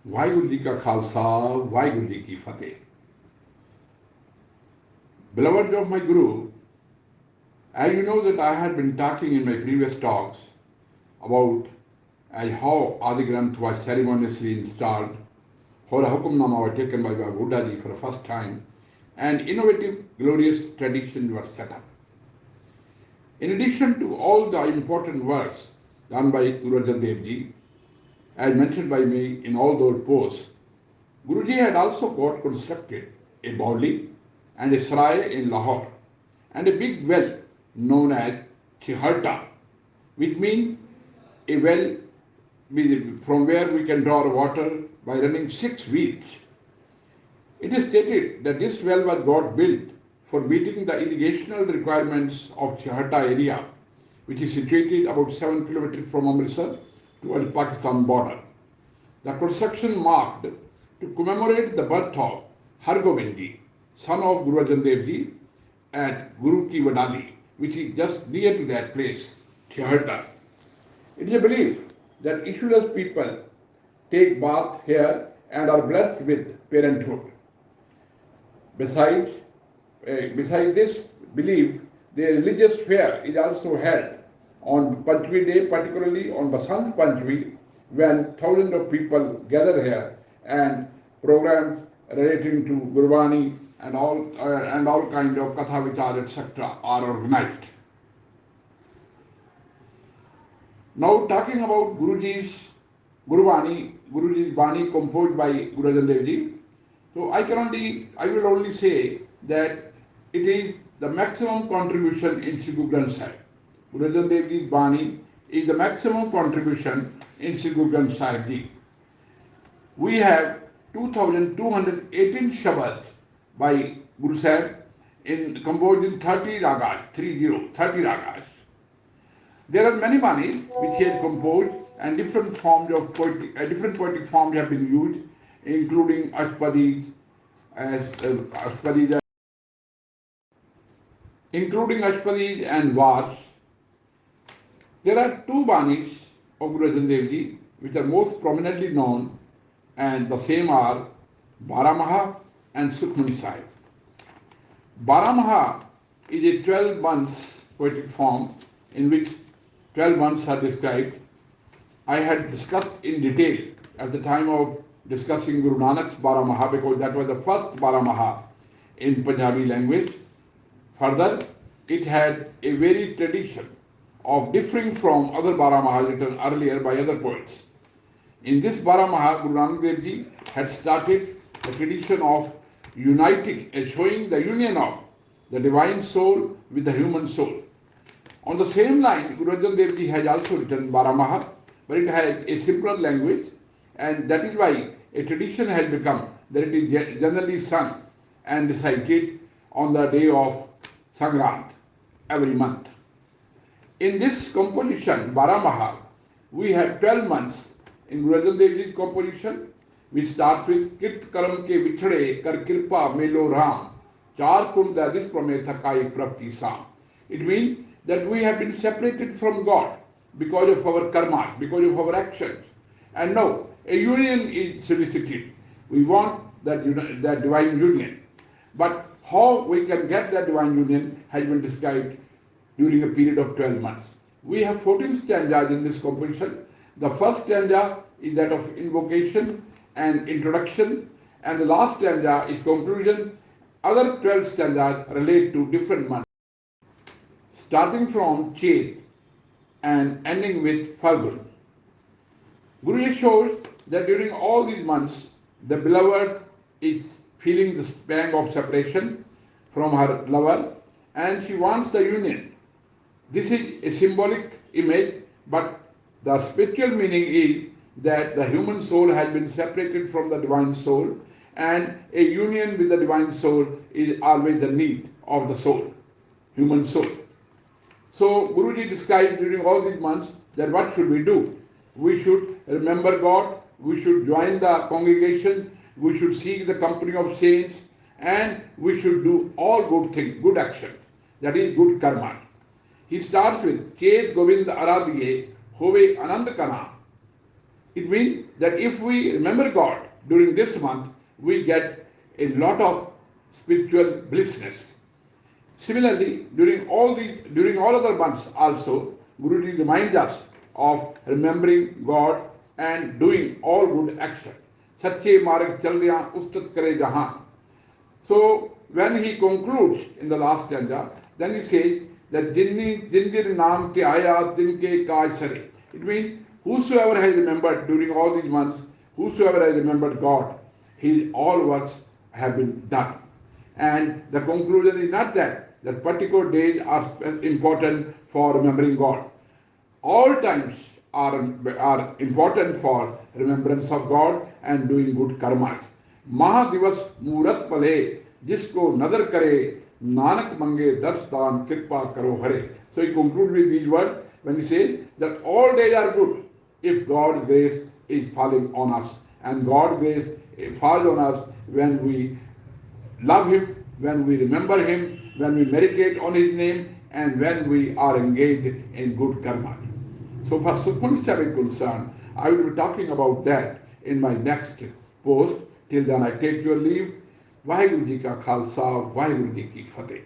वाहिगुरु जी का खालसा वाहिगुरु जी की फतेह. Beloved of my Guru, as you know that I had been talking in my previous talks about how Adi Granth was ceremoniously installed, how the Hukumnama was taken by Baba Buddha Ji for the first time, and innovative, glorious traditions were set up. In addition to all the important works done by Guru Arjan Dev Ji, as mentioned by me in all those posts, Guruji had also got constructed a Bauli and a Sarai in Lahore and a big well known as Chiharta, which means a well from where we can draw water by running 6 wheels. It is stated that this well was got built for meeting the irrigational requirements of Chiharta area, which is situated about 7 kilometers from Amritsar towards Pakistan border. The construction marked to commemorate the birth of Hargobind Ji, son of Guru Arjan Dev Ji, at Guru Ki Wadali, which is just near to that place, Chiharta. It is a belief that issueless people take bath here and are blessed with parenthood. Besides, besides this belief, the religious fair is also held on Panchami Day, particularly on Basant Panchami, when thousands of people gather here and programs relating to Gurbani and all kind of Katha Vichar, etc. are organized. Now talking about Guruji's Bani composed by Guru Arjan Dev Ji. So I will only say that it is the maximum contribution in Sri Guru Granth Sahib. Guru Arjan Dev Ji's Bani is the maximum contribution in Sri Guru Granth Sahib Ji. We have 2,218 shabads by Guru Sahib composed in 30 ragas, 30 ragas. There are many banis which he has composed and different poetic forms have been used, including Ashpadis, and Vars. There are two banis of Guru Arjan Dev Ji which are most prominently known, and the same are Baramaha and Sukhmani Sahib. Baramaha is a 12 months poetic form in which 12 months are described. I had discussed in detail at the time of discussing Guru Nanak's Baramaha, because that was the first Baramaha in Punjabi language. Further, it had a varied tradition of differing from other Baramahas written earlier by other poets. In this Baramaha, Guru Nanak Dev Ji had started the tradition of uniting and showing the union of the divine soul with the human soul. On the same line, Guru Arjan Dev Ji has also written Baramaha, but it has a simpler language, and that is why a tradition has become that it is generally sung and recited on the day of Sangrant every month. In this composition, Baramaha, we have 12 months in Guru Arjan Dev Ji's composition, which starts with Kirt Karam ke Vichhade Kar Kirpa Melo Ram Char Kunda Dis Prametha Kai Prab Ki Sam. It means that we have been separated from God because of our karma, because of our actions. And now a union is solicited. We want that divine union. But how we can get that divine union has been described during a period of 12 months. We have 14 stanzas in this composition. The first stanza is that of invocation and introduction, and the last stanza is conclusion. Other 12 stanzas relate to different months, starting from Chet and ending with Falgun. Guruji shows that during all these months, the beloved is feeling the pang of separation from her lover, and she wants the union. This is a symbolic image, but the spiritual meaning is that the human soul has been separated from the divine soul, and a union with the divine soul is always the need of the soul, human soul. So Guruji described during all these months that what should we do? We should remember God, we should join the congregation, we should seek the company of saints, and we should do all good things, good action. That is good karma. He starts with Chet Govind Aradhiye Hove Anand Kana. It means that if we remember God during this month, we get a lot of spiritual blissness. Similarly, during all other months also, Guruji reminds us of remembering God and doing all good action. Sache marg chaldiyan ustat kare jahan. So when he concludes in the last stanza, then he says that Jindir naam ke aya tinke kaj sare. It means whosoever has remembered during all these months, whosoever has remembered God, his all works have been done. And the conclusion is not that particular days are important for remembering God. All times are important for remembrance of God and doing good karma. महादिवस मूरत पले जिसको नजर करे नानक मंगे दर्शदान कृपा करो हरे. So he concludes with these words when he says that all days are good if God's grace is falling on us, and God's grace falls on us when we love Him, when we remember Him, when we meditate on His name, and when we are engaged in good karma. So far, Sukhmani Sahib is concerned, I will be talking about that in my next post. Till then, I take your leave. Vaheguru Ji Ka Khalsa, Vaheguru Ji Ki Fateh.